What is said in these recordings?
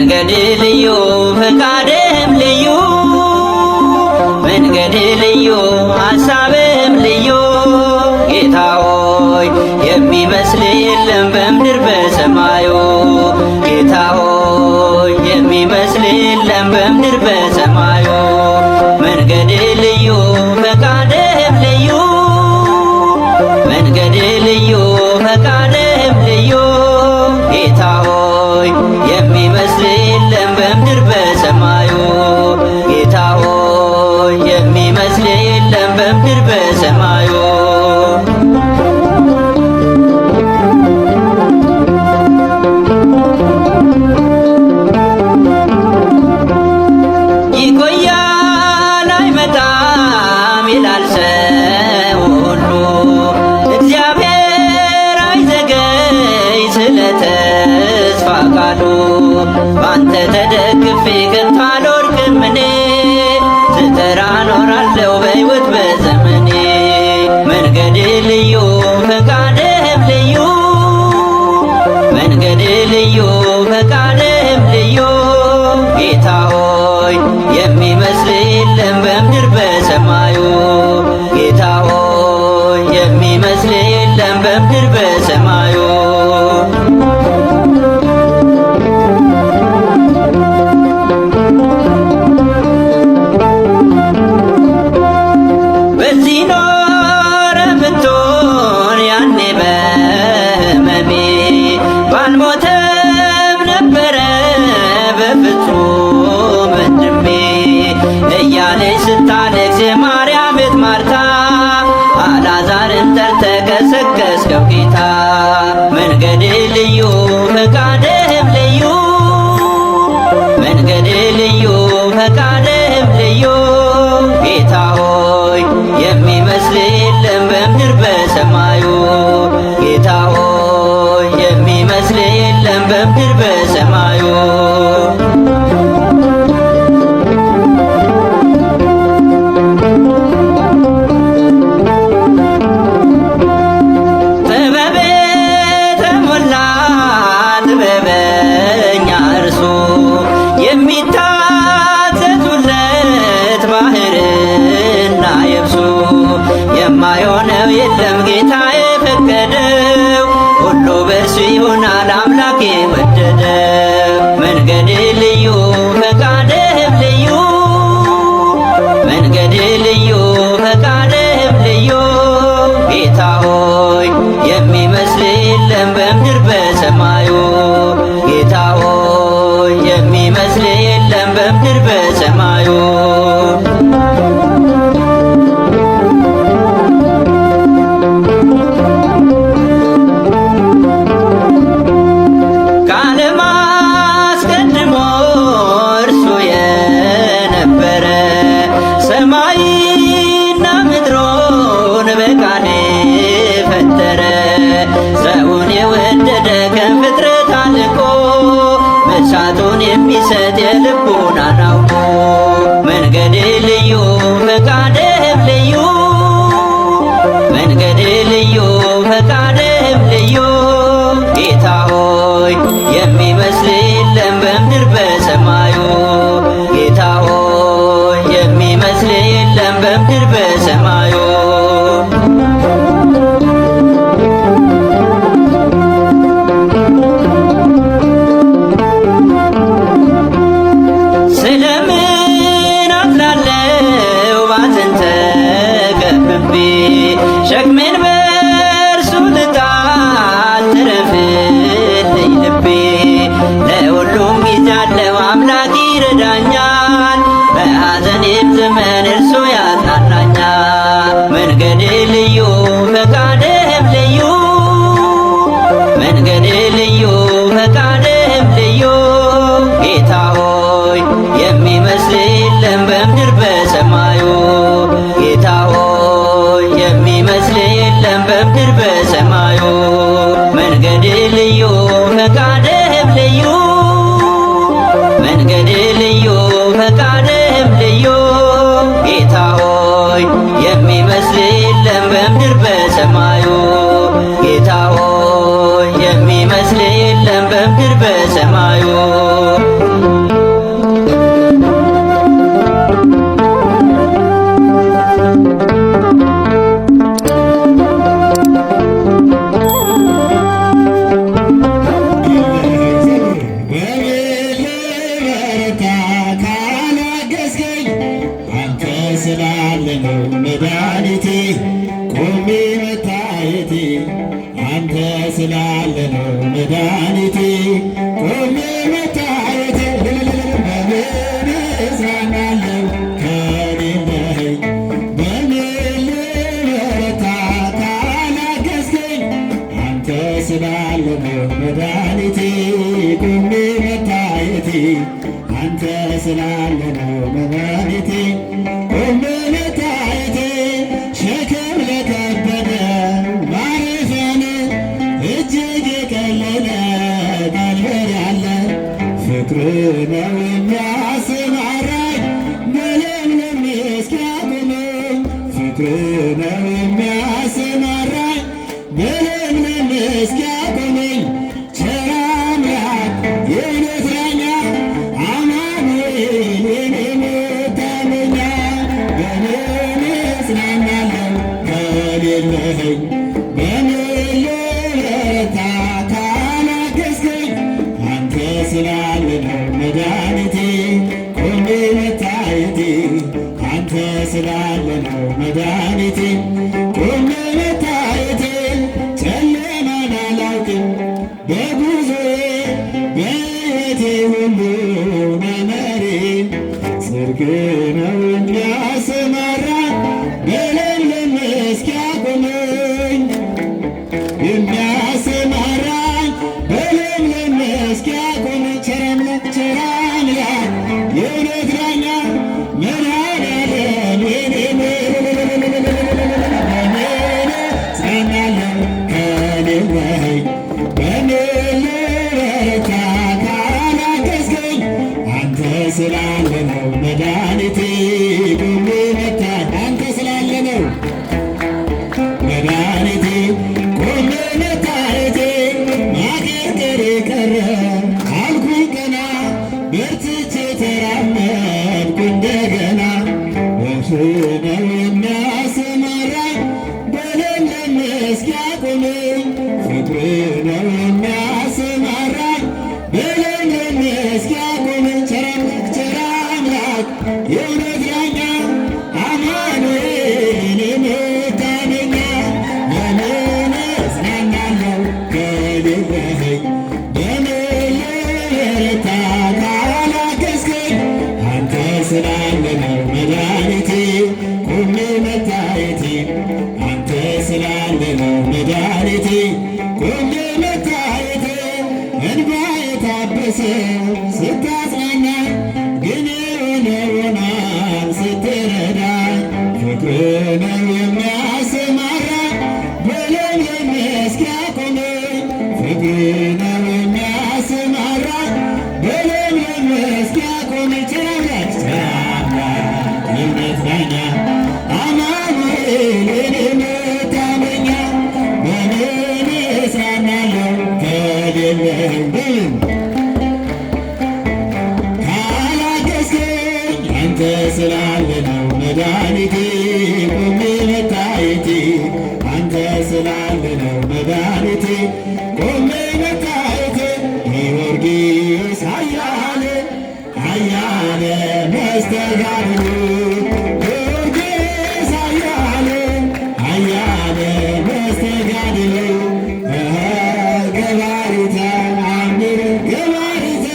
መንገድ ልዩ ፈቃድም ልዩ መንገድ ልዩ ሐሳብም ልዩ ጌታ ሆይ የሚመስል የለም በምድር በሰማዩ ጌታ ሆይ የሚመስል የለም በምድር በሰማዩ መንገድ ልዩ ፈቃድም ልዩ መንገድ ልዩ ፈቃድም ልዩ ጌታ ሆይ የሚመስል የለም በምድር በሰማዩ ጌታ ሆይ የሚመስል የለም በምድር በሰማዩ ይቆያል አይመጣም ይላል ሰው ሁሉ እግዚአብሔር አይዘገይ ስለ ተስፋ ቃሉ ባንተ ተደግፌ ከቶ አልወድቅም እኔ ስተራ ኖራለሁ በሕይወት በዘመኔ መንገድ ልዩ ፈቃድም ልዩ መንገድ ልዩ ፈቃድም ልዩ ጌታ ሆይ የሚመስል የለም በምድር በሰማዩ ጌታ ሆይ የሚመስል የለም በምድር በሰማዩ በዚህ ኖረ ብትሆን ያኔ በሕመሜ ባልሞተም ነበረ በፍጹም ወንድሜ እያለች ስታለቅስ የማርያም ቤት ማርታ አልዓዛርን ጠርተህ ቀሰቀስከው ጌታ መንገድ ልዩ ፈቃድም ልዩ መንገድ ልዩ ፈቃድም ልዩ ጌታ ሆይ የሚመስል የለም በምድር በሰማዩ ጌታ ሆይ የሚመስል የለም በምድር በሰማዩ ጥበብ ተሞላ ጥበበኛ እርሱ የሚታዘዙለት ባህርና የብሱ የማይሆነው የለም ጌታ የፈቀደው ሁሉ በእርሱ ይሆናል አምላክ የወደደው መንገድ ልዩ ፈቃድም ልዩ መንገድ ልዩ ፈቃድም ልዩ ጌታ ሆይ የሚመስል የለም በምድር በሰማዩ ጌታ ሆይ የሚመስል የለም በምድር በሰማዩ ከዓለም አስቀድሞ እርሱ የነበረ ሰማይና ምድሩን በቃል ፈጠረ ሰውን የወደደ ከፍጥረት አልቆ መሻቱን የሚሰጥ የልቡናን አውቆ መንገድ ልዩ ፈቃድም ልዩ መንገድ ልዩ ፈቃድም ልዩ ጌታ ሆይ የሚመስል የለም በምድር በሰማዩ ጌታ ሆይ የሚመስል የለም በምድር በሰማዩ ስለምን አዝናለው ባዘን ተከብቤ ሸክሜን በእርሱ ልጣል ትረፍልኝ ልቤ ለሁሉም ጊዜ አለው አምላክ ይረዳኛል በሐዘኔም ዘመን እርሱ ያጽናናኛል መንገድ ልዩ ፈቃድም ልዩ መንገድ ልዩ ፈቃድም ልዩ ጌታ ሆይ የሚመስል የለም በምድር በሰማዩ ጌታ ሆይ የሚመስል የለም በምድር በሰማዩ መንገድ ልዩ ፈቃድም ልዩ መንገድ ልዩ ፈቃድም ልዩ ጌታ ሆይ የሚመስል የለም በምድር በሰማዩ ጌታ ሆይ የሚመስል የለም በምድር በሰማዩ አንተ ስላለ ነው መድኃኒቴ ቆሜ መታየቴ በምን እጽናናለሁ ከሌለኸኝ በምን ልበረታ ካላገዝከኝ አንተ ስላለ ነው መድኃኒቴ ቆሜ መታየቴ አንተ ስላለ ነው መድኃኒቴ ቆሜ መታየቴ ሸክም ለከበደ ማረፊያነ እጅግ የቀለለ ቀንበር ያለ ፍቅር ነው የሚያሰማራኝ በለምለም መስክ ያቆመኝ ፍቅር ነው የሚያሰማራኝ በለምለም መስክ ያቆመኝ ቸር አምላክ የእውነት ዳኛ አማኑኤል የኔ መታመኛ በምን እጽናናለሁ ከሌለኸኝ በምን ልበረታ ካላገዝከኝ አንተ ስላለ ነው መድኃኒቴ ቆሜ መታየቴ አንተ ስላለ ነው መድኃኒቴ ቆሜ መታየቴ ጨለማን አላውቅም በጉዞዬ በሕይወቴ ሁሉ መመሬ ጽድቅ ነው የሚያሰማራ በለምለም መስክ ያቆመኝ የሚያሰማራኝ በለምለም መስክ ያቆመኝ ቸር አምላክ የእውነት ዳኛ መድኃኔዓለም የኔ በምን እጽናናለሁ ከሌለኸኝ በምን ልበረታ ካላገዝከኝ አንተ ስላለ ነው መድኃኒቴ ቆሜ መታየቴ አንተ ስላለ ነው መድኃኒቴ ቆሜ መታየቴ ማቀርቀሬ ቀረ አልኩኝ ቀና በርትቼ ተራመድኩ እንደገና ፍቅር ነው የሚያሰማራኝ በለምለም መስክ ያቆመኝ ፍቅር ነው የሚያሰማራኝ በለምለም መስክ ያቆመኝ ቸር አምላክ የእውነት ዳኛ አማኑኤል የመታመኛ በምን እጽናናለሁ ከሌለኸኝ በምን ልበረታ ካላገዝከኝ አንተ ስላለ ነው መድኃኒቴ ቆሜ መታየቴ አንተ ስላለ ነው መድኃኒቴ ቆሜ መታየቴ እንባ የታበሰ ስታጽናና ግን የሆነ ሆኗል ስትረዳ ፍቅር ነው የሚያሰማራ በለምለም መስክ ያቆመኝ ፍቅር ነው የሚያሰማራ በለምለም መስክ ያቆመኝ ቸር አምላክ የእውነት ዳኛ አማኑኤል የኔ መታመኛ በምን እጽናናለሁ ከሌለኸኝ ካላገዝከኝ አንተ ስላለ ነው መድኃኒቴ ቆሜ መታየቴ አንተ ስላለ ነው መድኃኒቴ ቆሜ መታየቴ ጊዮርጊስ ኃያል ኃያል መስተጋድሉ ጊዮርጊስ ኃያል ኃያል መስተጋድሉ ገባሪተ አምር ገባሪተ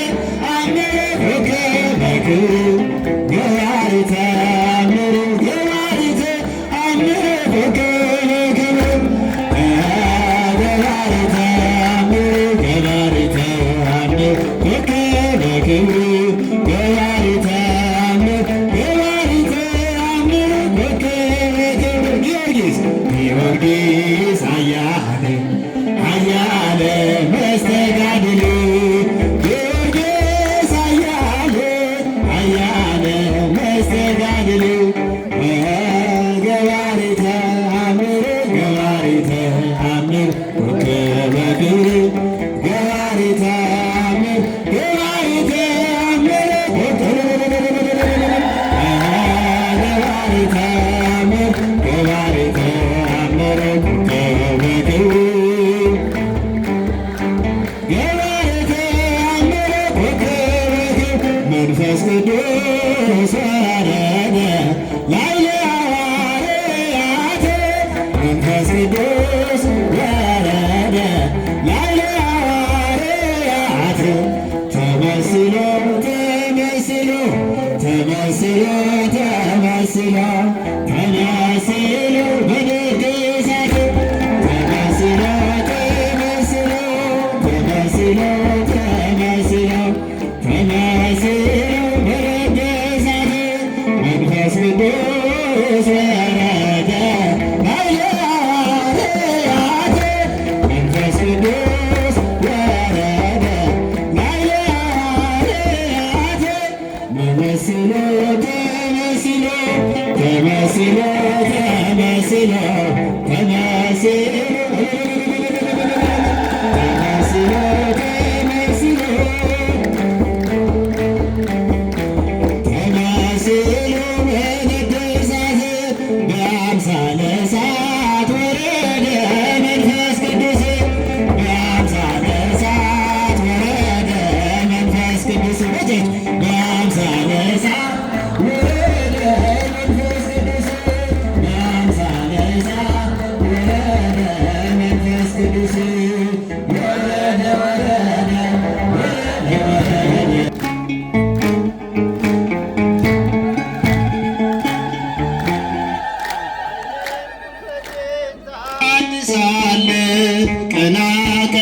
አምር ኮከበክሙ ገባሪተ አምር ገባሪተ አምር ኮከበክሙ ገባሪተ አምር ገባሪተ አምር ኮከበክሙ ገባሪተ አምር ገባሪተ አምር ኮከበክሙ ጊዮርጊስ ጊዮርጊስ ኃያል ኃያል መስተጋድሉ ጊዮርጊስ ኃያል ኃያል መስተጋድሉ ገባሪተ አምር ገባሪተ አምር ኮከበክሙ ገባሪተ አምር ገባሪተ አምር ገባሪተ አምር ገባሪተ አምር ኮከበክሙ ገባሪተ አምር ኮከበክሙ መንፈስ ቅዱስ ወረደ ላዕለ ሐዋርያት መንፈስ ቅዱስ ወረደ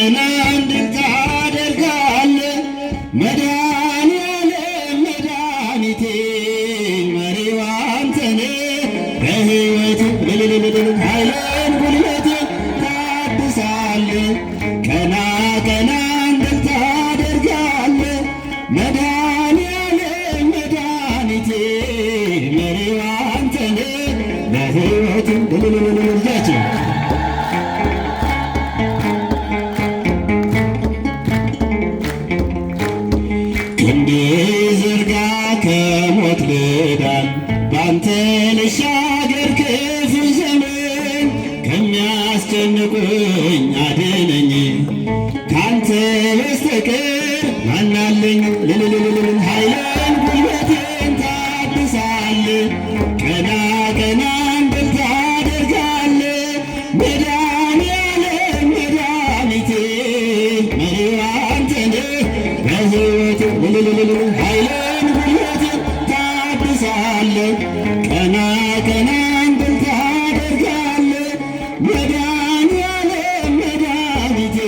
ቀናን ድል ታደርጋለህ መድኃኔዓለም መድኃኒቴ መሪው አንተ ነህ በሕይወቴ ኃይሌን ጉልበቴን ታድሳለህ ቀና ቀናን ድል ታደርጋለህ መድኃኔዓለም መድኃኒቴ መሪው አንተ ነህ በሕይወቴ ልጃችን ክንዴ ዘርጋ ከሞት ልዳን ባንተ ልሻገር ክፉ ዘመን ከሚያስጨንቁኝ አድነኝ ካንተ በስተቀር ማናለኝ ኃይሌን ጉልበቴን ታድሳለህ ቀና ቀናን ድል ታደርጋለህ መድኃኔዓለም መድኃኒቴ መሪው አንተ ነህ በሕይወቴ ኃይሌን ጉልበቴን ታድሳለህ ቀና ቀናን ድል ታደርጋለህ መድኃኔዓለም መድኃኒቴ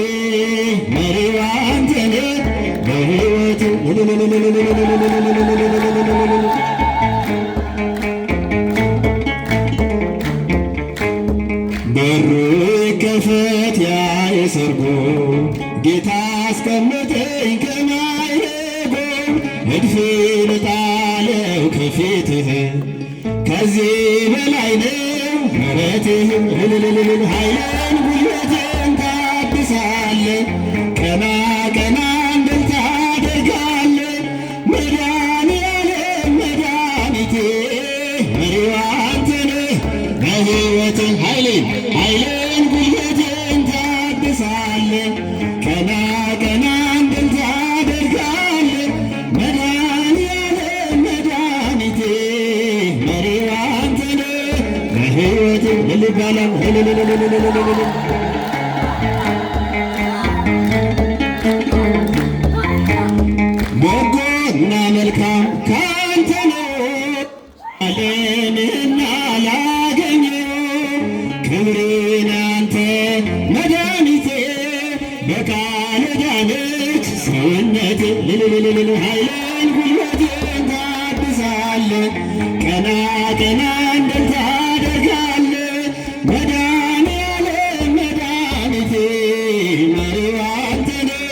መሪው አንተ ነህ በሕይወቴ በሩ ይከፈት ያ የሰርጉ ጌታ አስቀመጠኝ ከማይረጎ እድፌን ጣለው ከፊትህ ከዚህ በላይ ነው ምሕረትህ ኃይሌን ጉልበቴን ታድሳለህ ቀና ቀናን ድል ታደርጋለህ መድኃኔዓለም መድኃኒቴ መሪው አንተ ነህ በሕይወቴ ኃይሌን ጉልበቴን ታድሳለህ ቀና ቀናን ድል ታደርጋለህ መድኃኔዓለም መድኃኒቴ መሪው አንተ ነህ በሕይወቴ ልባላም በጎና መልካም ካንተ ነው ዓለምና ላገኘው ክብርን አንተ መድኃኒቴ በቃል ዳነች ሰውነቴ ኃይሌን ጉልበቴን ታድሳለህ ቀና ቀናን ድል ታደርጋለህ መድኃኔዓለም መድኃኒቴ መሪው አንተ ነህ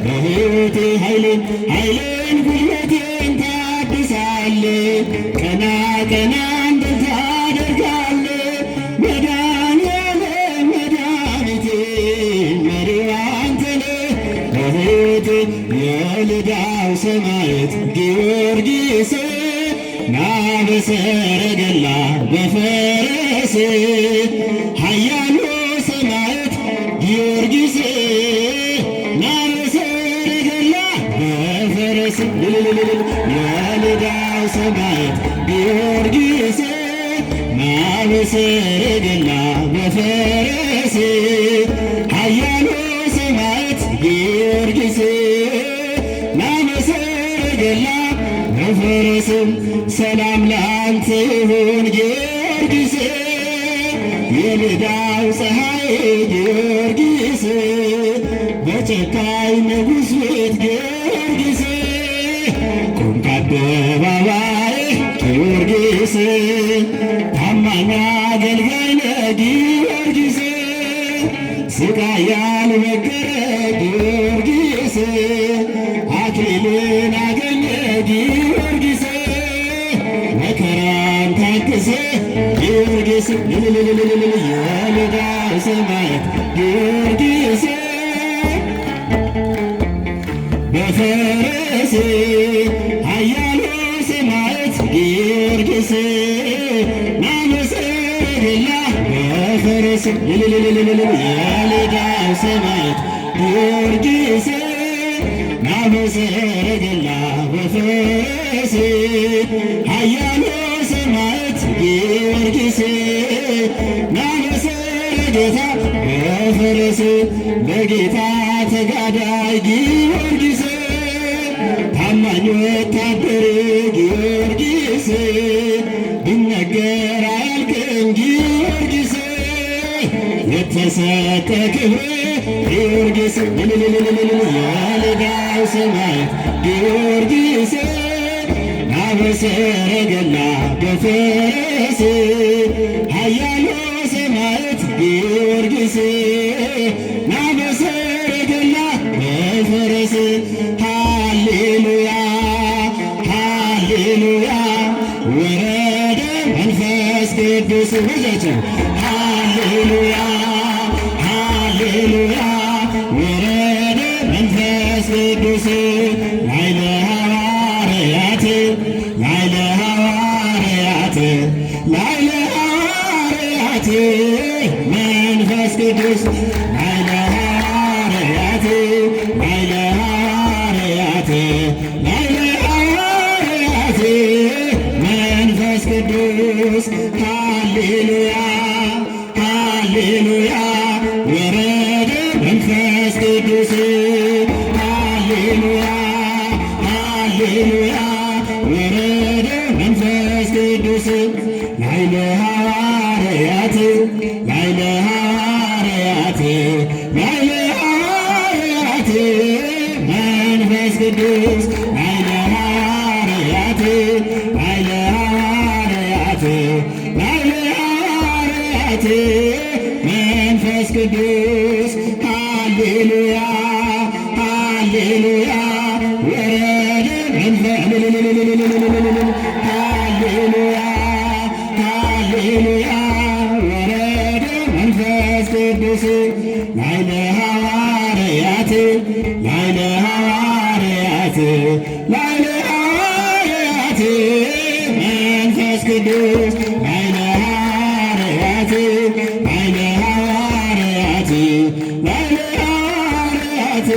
በሕይወቴ ኃይሌን ጉልበቴን ታድሳለህ ቀና ቀናን ድል ታደርጋለህ መድኃኔዓለም መድኃኒቴ መሪው አንተ ነህ በሕይወቴ የልዳው ሰማዕት ጊዮርጊስ ና በሰረገላ በፈረስ ኃያሉ ሰማዕት ጊዮርጊስ ና በሰረገላ በፈረስ የልዳው ሰማዕት ጊዮርጊስ ና በሰረገላ በፈረስ ኃያሉ ሰማዕት ጊዮርጊስ ና በሰረገላ በፈረስም ሰላም ላንተ ይሁን ጊዮርጊስ የልዳው ፀሐይ ጊዮርጊስ በጨካኝ ንጉሥ ቤት ጊዮርጊስ ቁም ከአደባባይ ጊዮርጊስ ታማኝ አገልጋይ ነህ ጊዮርጊስ ሥቃይ ያልበገረ ጊዮርጊስ አክሊልን አገኘ ጊዮርጊስ መከራን ታግሰ ጊዮርጊስ የልዳው ሰማዕት ጊዮርጊስ በፈረስ ኃያሉ ሰማዕት ጊዮርጊስ ና በሰረገላ በፈረስ የልዳው ሰማዕት ጊዮርጊስ ና በሰረገላ በፈረስ ኃያሉ ሰማዕት ጊዮርጊስ ና በሰረገላ በፈረስ በጌታ ተጋዳይ ጊዮርጊስ ታማኝ ወታደር ጊዮርጊስ ቢነገር አያልቅም ጊዮርጊስ የተሰጠ ክብር ጊዮርጊስ የልዳው ሰማዕት ጊዮርጊስ ናበሰረገላ በፈረስ ኃያሉ ሰማዕት ጊዮርጊስ ናበሰረገላ በፈረስ ሃሌሉያ ሃሌሉያ ወረደ መንፈስ ቅዱስ በጃቸው ሃሌሉያ ሃሌሉያ ወረደ መንፈስ ቅዱስ ላይለ ሐዋርያት ላይለ ሐዋርያት ላይለ ሐዋርያት መንፈስ ቅዱስ ላይለ ሐዋርያት ላይለ ሐዋርያት ላይለ ሐዋርያት መንፈስ ቅዱስ ሃሌሉያ ሃሌሉያ ወረደ መንፈስ ቅዱስ ሃሌሉያ ሃሌሉያ ወረደ መንፈስ ቅዱስ ላይለ ሐዋርያት ላይለ ሐዋርያት ላይለ ሐዋርያት መንፈስ ቅዱስ ላይለ ሐዋርያት ላይለ ሐዋርያት ላይለ ሐዋርያት መንፈስ ቅዱስ ሃሌሉያ ሃሌሉያ ወረደ ሃሌሉያ ሃሌሉያ ወረደ መንፈስ ቅዱስ ላይለ ሐዋርያት ላይለ ሐዋርያት ላይለ ሐዋርያት መንፈስ ቅዱስ ላይለ ሐዋርያት ላይለ ሐዋርያት ላይለ ሐዋርያት